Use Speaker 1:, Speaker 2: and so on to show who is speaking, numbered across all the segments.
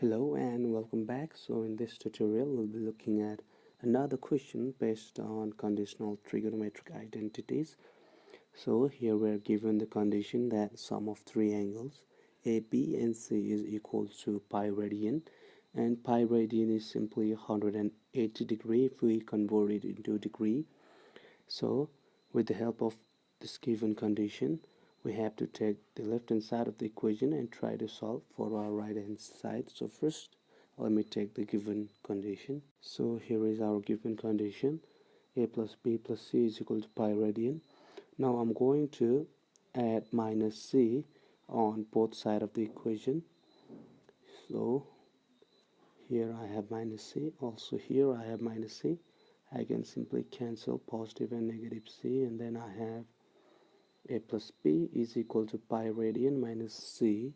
Speaker 1: Hello and welcome back. So in this tutorial we'll be looking at another question based on conditional trigonometric identities. So here we're given the condition that sum of three angles A, B and C is equal to pi radian, and pi radian is simply 180 degree if we convert it into degree. So with the help of this given condition, we have to take the left hand side of the equation and try to solve for our right hand side. So first let me take the given condition. So here is our given condition: a plus b plus c is equal to pi radian. Now I'm going to add minus c on both sides of the equation. So here I have minus c, also here I have minus c. I can simply cancel positive and negative c, and then I have a plus b is equal to pi radian minus c.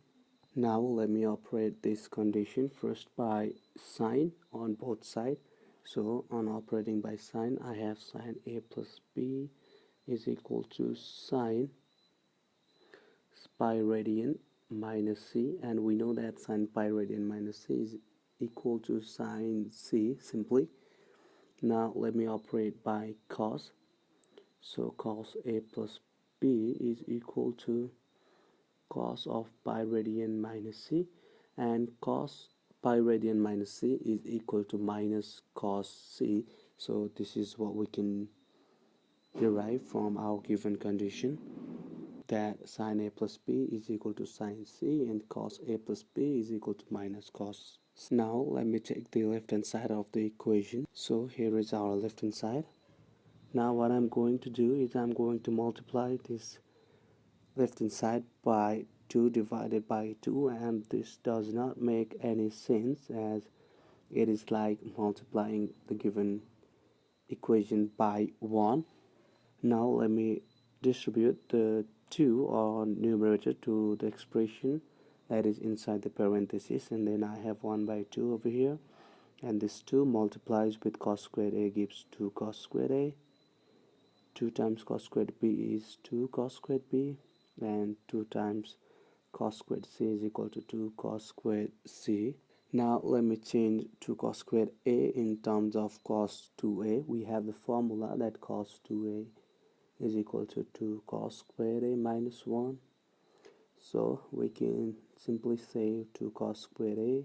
Speaker 1: Now let me operate this condition first by sign on both sides. So on operating by sign, I have sine a plus b is equal to sine pi radian minus c, and we know that sine pi radian minus c is equal to sine c simply. Now let me operate by cos. So cos a plus b is equal to cos of pi radian minus c, and cos pi radian minus c is equal to minus cos c. So this is what we can derive from our given condition, that sine a plus b is equal to sine c and cos a plus b is equal to minus cos. Now let me take the left hand side of the equation. So here is our left hand side. Now what I'm going to do is I'm going to multiply this left hand side by 2 divided by 2, and this does not make any sense as it is like multiplying the given equation by 1. Now let me distribute the 2 on numerator to the expression that is inside the parenthesis, and then I have 1 by 2 over here, and this 2 multiplies with cos squared a gives 2 cos squared a. 2 times cos squared b is 2 cos squared b, and 2 times cos squared c is equal to 2 cos squared c. Now let me change 2 cos squared a in terms of cos 2a. We have the formula that cos 2a is equal to 2 cos squared a minus 1. So we can simply say 2 cos squared a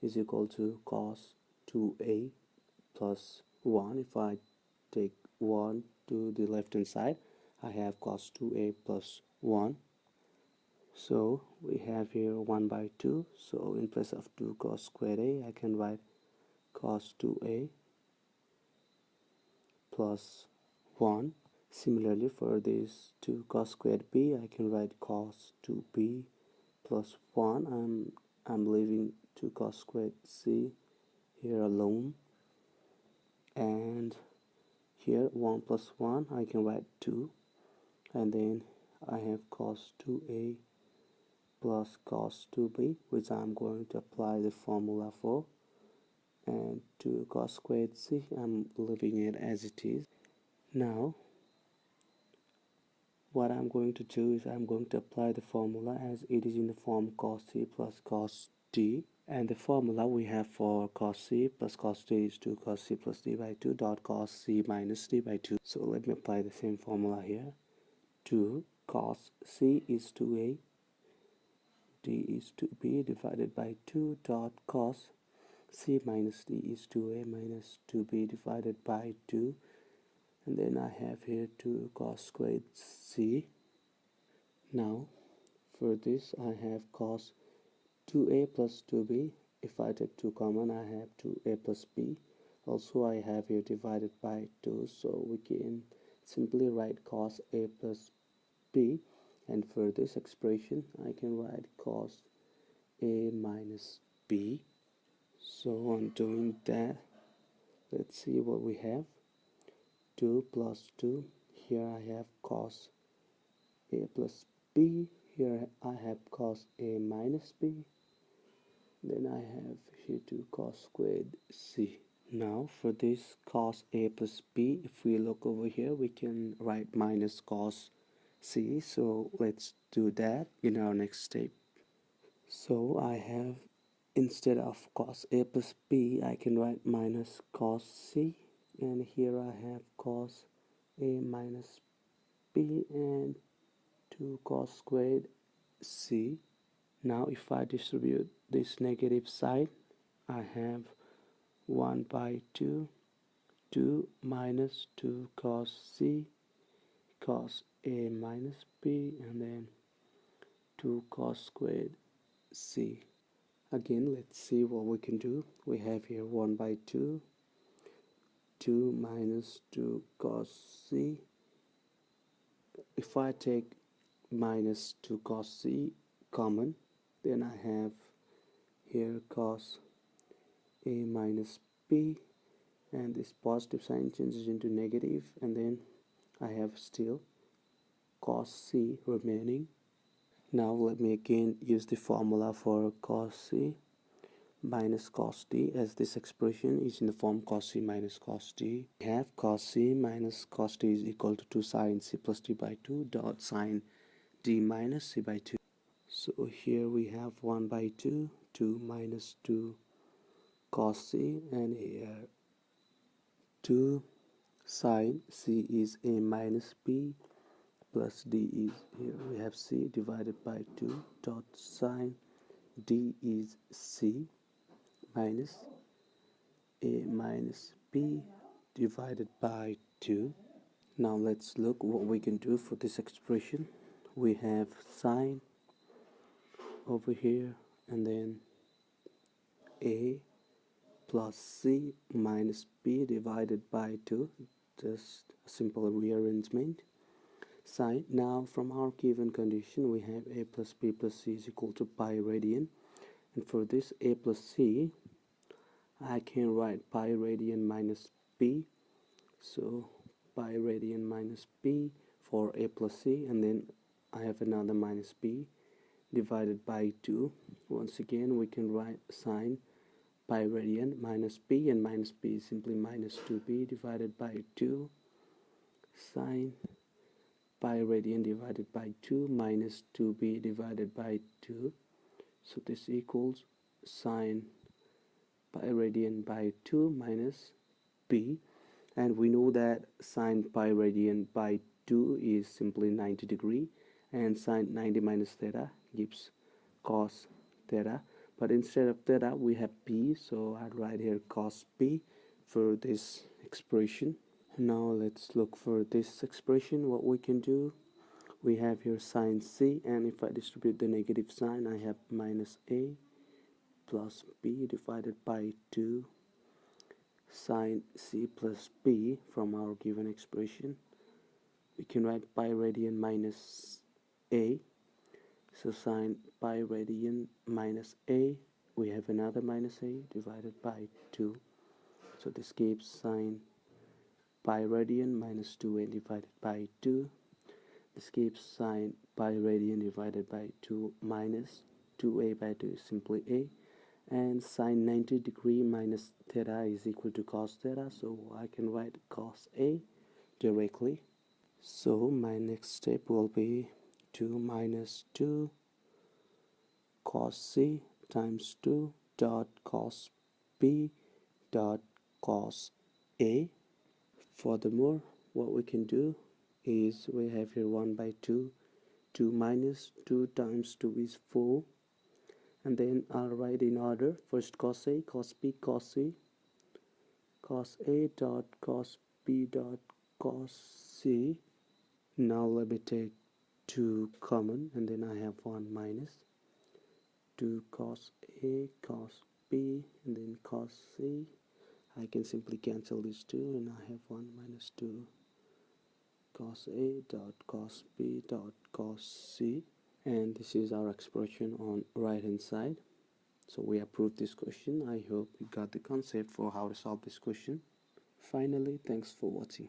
Speaker 1: is equal to cos 2a plus 1. If I take 1 to the left hand side, I have cos 2a plus 1. So we have here 1 by 2. So in place of 2 cos squared a, I can write cos 2a plus 1. Similarly, for this 2 cos squared b, I can write cos 2b plus 1. I'm leaving 2 cos squared c here alone, and here 1 plus 1 I can write 2, and then I have cos 2a plus cos 2b, which I'm going to apply the formula for, and 2 cos squared c, I'm leaving it as it is. Now what I'm going to do is I'm going to apply the formula as it is in the form cos c plus cos d, and the formula we have for cos c plus cos d is 2 cos c plus d by 2 dot cos c minus d by 2. So let me apply the same formula here. 2 cos c is 2a, d is 2b divided by 2 dot cos c minus d is 2a minus 2b divided by 2, and then I have here 2 cos squared c. Now for this I have cos 2a plus 2b. If I take 2 common, I have 2a plus b. Also I have here divided by 2, so we can simply write cos a plus b, and for this expression I can write cos a minus b. So on doing that, let's see what we have. 2 plus 2, here I have cos a plus b, here I have cos a minus b, then I have here 2 cos squared c. Now for this cos a plus b, if we look over here, we can write minus cos c, so let's do that in our next step. So I have instead of cos A plus B, I can write minus cos C, and here I have cos A minus B and 2 cos squared C. Now if I distribute this negative side, I have 1 by 2 minus 2 cos C cos A minus B, and then 2 cos squared C. Again, let's see what we can do. We have here 1 by 2 minus 2 cos C. If I take minus 2 cos C common, then I have here cos A minus B, and this positive sign changes into negative, and then I have still cos C remaining. Now let me again use the formula for cos C minus cos D, as this expression is in the form cos C minus cos D. We have cos C minus cos D is equal to 2 sin C plus D by 2 dot sin D minus C by 2. So here we have 1 by 2 minus 2 cos C, and here 2 sin C is A minus B plus D is, here we have C divided by 2 dot sin D is C minus A minus B divided by 2. Now let's look what we can do for this expression. We have sine over here, and then A plus C minus B divided by 2, just a simple rearrangement. Sine. Now from our given condition, we have A plus B plus C is equal to pi radian, and for this A plus C, I can write pi radian minus B, so pi radian minus B for A plus C, and then I have another minus B divided by 2. Once again, we can write sine pi radian minus B, and minus B is simply minus 2B divided by 2 sine pi radian divided by 2 minus 2B divided by 2. So this equals sine pi radian by 2 minus B, and we know that sine pi radian by 2 is simply 90 degree, and sine 90 minus theta gives cos theta, but instead of theta we have B, so I'd write here cos B for this expression. Now let's look for this expression. What we can do, we have here sine C, and if I distribute the negative sign, I have minus A plus B divided by 2 sine C plus B from our given expression. We can write pi radian minus A, so sine pi radian minus A, we have another minus A divided by 2, so this gives sine pi radian minus 2A divided by 2. This gives sine pi radian divided by 2 minus 2A by 2 is simply A, and sine 90 degree minus theta is equal to cos theta, so I can write cos A directly. So my next step will be 2 minus 2 cos C times 2 dot cos B dot cos A. Furthermore, what we can do is we have here 1 by 2 minus 2 times 2 is 4, and then I'll write in order. First cos A, cos B, cos C, cos A dot cos B dot cos C. Now let me take 2 common, and then I have 1 minus 2 cos A, cos B, and then cos C. I can simply cancel these 2, and I have 1 minus 2 cos A dot cos B dot cos C. And this is our expression on right hand side. So we approved this question. I hope you got the concept for how to solve this question. Finally, thanks for watching.